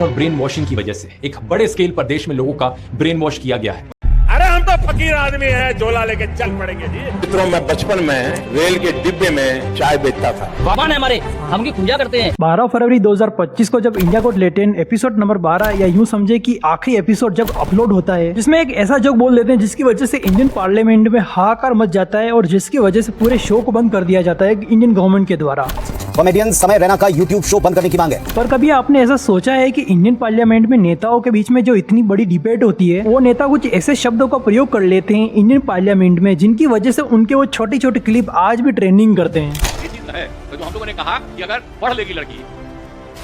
और brain washing की वजह से एक बड़े स्केल पर देश में लोगों का ब्रेन वॉश किया गया है। अरे हम तो फकीर आदमी हैं, झोला लेके चल पड़ेंगे जी। मित्रों, मैं बचपन में रेल के डिब्बे में चाय बेचता था। भगवान है हमारे, हम की पूजा करते हैं। 12 फरवरी 2025 को जब India got latent episode number 12 या यूं समझे कि आखिरी एपिसोड जब अपलोड होता है, जिसमें एक ऐसा जोक बोल देते हैं जिसकी वजह से इंडियन पार्लियामेंट में हाहाकार मच जाता है और जिसकी वजह से पूरे शो को बंद कर दिया जाता है इंडियन गवर्नमेंट के द्वारा। कॉमेडियन समय रैना का यूट्यूब शो बंद करने की मांग है। पर कभी आपने ऐसा सोचा है कि इंडियन पार्लियामेंट में नेताओं के बीच में जो इतनी बड़ी डिबेट होती है, वो नेता कुछ ऐसे शब्दों का प्रयोग कर लेते हैं इंडियन पार्लियामेंट में जिनकी वजह से उनके वो छोटी छोटी क्लिप आज भी ट्रेंडिंग करते हैं। ये चीज है तो जो हम लोगों ने कहा कि अगर पढ़ लेगी लड़की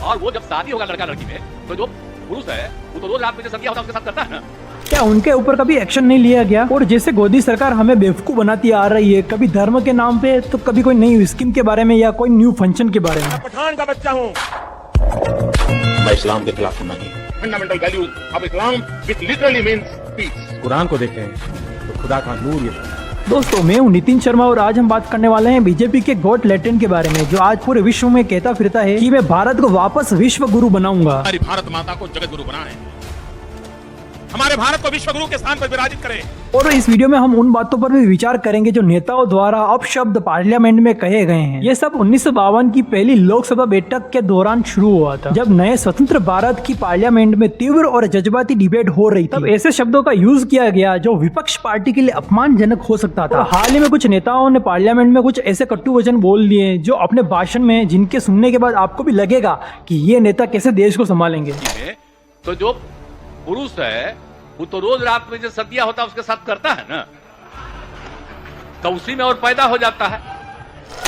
और वो जब शादी होगा लड़का लड़की में, तो जो पुरुष है वो तो रोज रात में जो संध्या होता है उसके साथ करता है ना। क्या उनके ऊपर कभी एक्शन नहीं लिया गया? और जैसे मोदी सरकार हमें बेवकूफ बनाती आ रही है, कभी धर्म के नाम पे तो कभी कोई नई स्कीम के बारे में या कोई न्यू फंक्शन के बारे में। पठान का बच्चा हूँ। मैं इस्लाम के खिलाफ नहीं। Fundamental values of Islam which literally means peace. कुरान को देखें तो खुदा का नूर ये दोस्तों, मैं हूँ नितिन शर्मा और आज हम बात करने वाले हैं बीजेपी के गोट लेटेंट के बारे में, जो आज पूरे विश्व में कहता फिरता है कि मैं भारत को वापस विश्व गुरु बनाऊंगा। हमारी भारत माता को जगत गुरु बनाए, हमारे भारत को विश्व गुरु के स्थान पर विराजित करें। और इस वीडियो में हम उन बातों पर भी विचार करेंगे जो नेताओं द्वारा अपशब्द पार्लियामेंट में कहे गए हैं। ये सब 1952 की पहली लोकसभा बैठक के दौरान शुरू हुआ था, जब नए स्वतंत्र भारत की पार्लियामेंट में तीव्र और जज्बाती डिबेट हो रही थी। तब ऐसे शब्दों का यूज किया गया जो विपक्ष पार्टी के लिए अपमानजनक हो सकता था। हाल ही में कुछ नेताओं ने पार्लियामेंट में कुछ ऐसे कटु वचन बोल दिए जो अपने भाषण में, जिनके सुनने के बाद आपको भी लगेगा कि ये नेता कैसे देश को संभालेंगे। तो जो पुरुष है वो तो रोज रात में जो सदिया होता है उसके साथ करता है ना, तो उसी में और पैदा हो जाता है।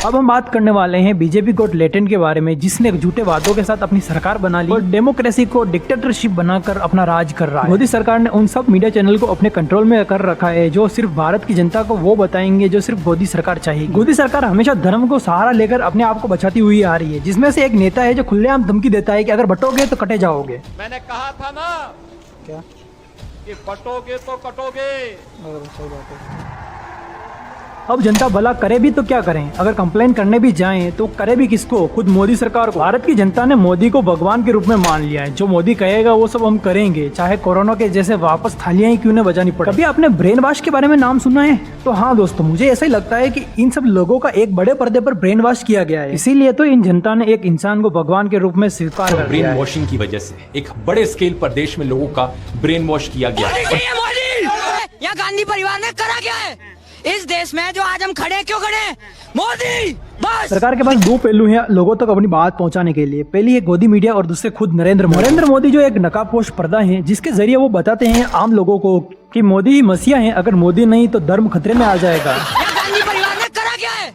अब हम बात करने वाले हैं बीजेपी गोट लेटेंट के बारे में, जिसने झूठे वादों के साथ अपनी सरकार बना ली और डेमोक्रेसी को डिक्टेटरशिप बनाकर अपना राज कर रहा है। मोदी सरकार ने उन सब मीडिया चैनल को अपने कंट्रोल में कर रखा है जो सिर्फ भारत की जनता को वो बताएंगे जो सिर्फ मोदी सरकार चाहेगी। मोदी सरकार हमेशा धर्म को सहारा लेकर अपने आप को बचाती हुई आ रही है, जिसमें से एक नेता है जो खुलेआम धमकी देता है कि अगर बटोगे तो कटे जाओगे। मैंने कहा था ना क्या कि बटोगे तो कटोगे। अब जनता भला करे भी तो क्या करें? अगर कंप्लेन करने भी जाएं तो करे भी किसको? खुद मोदी सरकार को। भारत की जनता ने मोदी को भगवान के रूप में मान लिया है। जो मोदी कहेगा वो सब हम करेंगे, चाहे कोरोना के जैसे वापस थालियां ही क्यों न बजानी पड़े। कभी आपने ब्रेन वॉश के बारे में नाम सुना है? तो हाँ दोस्तों, मुझे ऐसा ही लगता है कि इन सब लोगों का एक बड़े पर्दे पर ब्रेन वॉश किया गया है। इसीलिए तो इन जनता ने एक इंसान को भगवान के रूप में स्वीकार कर लिया है। ब्रेन वॉशिंग की वजह से एक बड़े स्केल पर देश में लोगों का ब्रेन वॉश किया गया है। यहाँ गांधी परिवार ने करा क्या है इस देश में जो आज हम खड़े क्यों खड़े? मोदी बस। सरकार के पास दो पहलू हैं लोगों तक अपनी बात पहुंचाने के लिए। पहली है गोदी मीडिया और दूसरे खुद नरेंद्र मोदी जो एक नकाबपोश पर्दा है, जिसके जरिए वो बताते हैं आम लोगों को कि मोदी ही मसीहा है, अगर मोदी नहीं तो धर्म खतरे में आ जाएगा। गांधी परिवार ने करा क्या है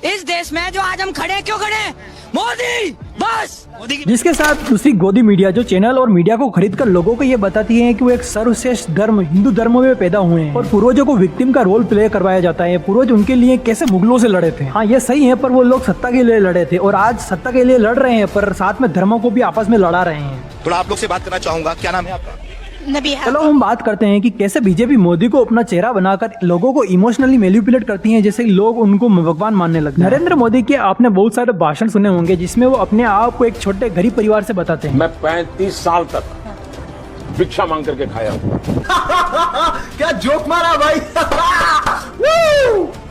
इस देश में जो आज हम खड़े क्यों खड़े? मोदी बस। जिसके साथ दूसरी गोदी मीडिया जो चैनल और मीडिया को खरीदकर लोगों को ये बताती है कि वो एक सर्वश्रेष्ठ धर्म हिंदू धर्म में पैदा हुए हैं और पूर्वजों को विक्टिम का रोल प्ले करवाया जाता है। पूर्वज उनके लिए कैसे मुगलों से लड़े थे। हाँ, ये सही है, पर वो लोग सत्ता के लिए लड़े थे और आज सत्ता के लिए लड़ रहे हैं, पर साथ में धर्मों को भी आपस में लड़ा रहे हैं। थोड़ा आप लोग से बात करना चाहूंगा। क्या नाम है आपका? चलो हम बात करते हैं कि कैसे बीजेपी मोदी को अपना चेहरा बनाकर लोगों को इमोशनली मैनिपुलेट करती है, जैसे लोग उनको भगवान मानने लगते हैं। नरेंद्र मोदी के आपने बहुत सारे भाषण सुने होंगे जिसमें वो अपने आप को एक छोटे गरीब परिवार से बताते हैं। मैं 35 साल तक भिक्षा मांग करके खाया हूँ। क्या जोक मारा भाई।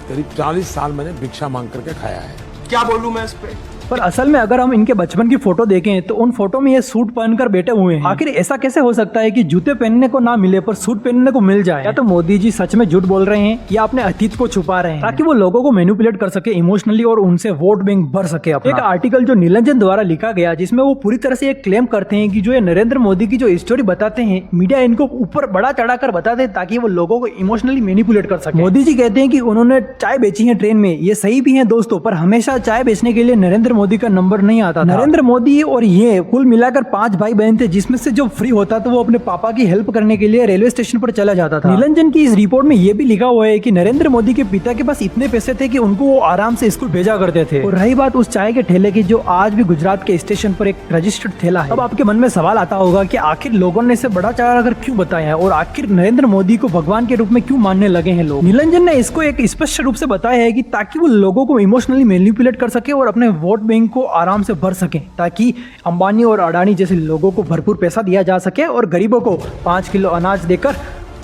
करीब 40 साल मैंने भिक्षा मांग करके खाया है। क्या बोलूं मैं इस पे? पर असल में अगर हम इनके बचपन की फोटो देखें तो उन फोटो में ये सूट पहनकर बैठे हुए हैं। आखिर ऐसा कैसे हो सकता है कि जूते पहनने को ना मिले पर सूट पहनने को मिल जाए? या तो मोदी जी सच में झूठ बोल रहे हैं या अपने अतीत को छुपा रहे हैं ताकि वो लोगों को मैनिपुलेट कर सके इमोशनली और उनसे वोट बैंक भर सके अपना। एक आर्टिकल जो नीलंजन द्वारा लिखा गया, जिसमें वो पूरी तरह से एक क्लेम करते हैं कि जो ये नरेंद्र मोदी की जो स्टोरी बताते हैं, मीडिया इनको ऊपर बड़ा चढ़ाकर बताते हैं ताकि वो लोगों को इमोशनली मैनिपुलेट कर सके। मोदी जी कहते हैं कि उन्होंने चाय बेची है ट्रेन में, ये सही भी है दोस्तों, पर हमेशा चाय बेचने के लिए नरेंद्र मोदी का नंबर नहीं आता था। नरेंद्र मोदी और ये कुल मिलाकर 5 भाई बहन थे, जिसमें से जो फ्री होता था वो अपने पापा की हेल्प करने के लिए रेलवे स्टेशन पर चला जाता था। नीलंजन की इस रिपोर्ट में ये भी लिखा हुआ है कि नरेंद्र मोदी के पिता के पास इतने पैसे थे कि उनको वो आराम से स्कूल भेजा करते थे। और रही बात उस चाय के ठेले की, जो आज भी गुजरात के स्टेशन पर एक रजिस्टर्ड ठेला है। अब आपके मन में सवाल आता होगा कि आखिर लोगों ने इसे बड़ा चढ़ाकर क्यों बताया है और आखिर नरेंद्र मोदी को भगवान के रूप में क्यों मानने लगे हैं लोग। नीलंजन ने इसको एक स्पष्ट रूप से बताया है कि ताकि वो लोगों को इमोशनली मैनिपुलेट कर सके और अपने वोट बैंक को आराम से भर सकें, ताकि अंबानी और अडानी जैसे लोगों को भरपूर पैसा दिया जा सके और गरीबों को 5 किलो अनाज देकर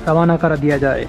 रवाना कर दिया जाए।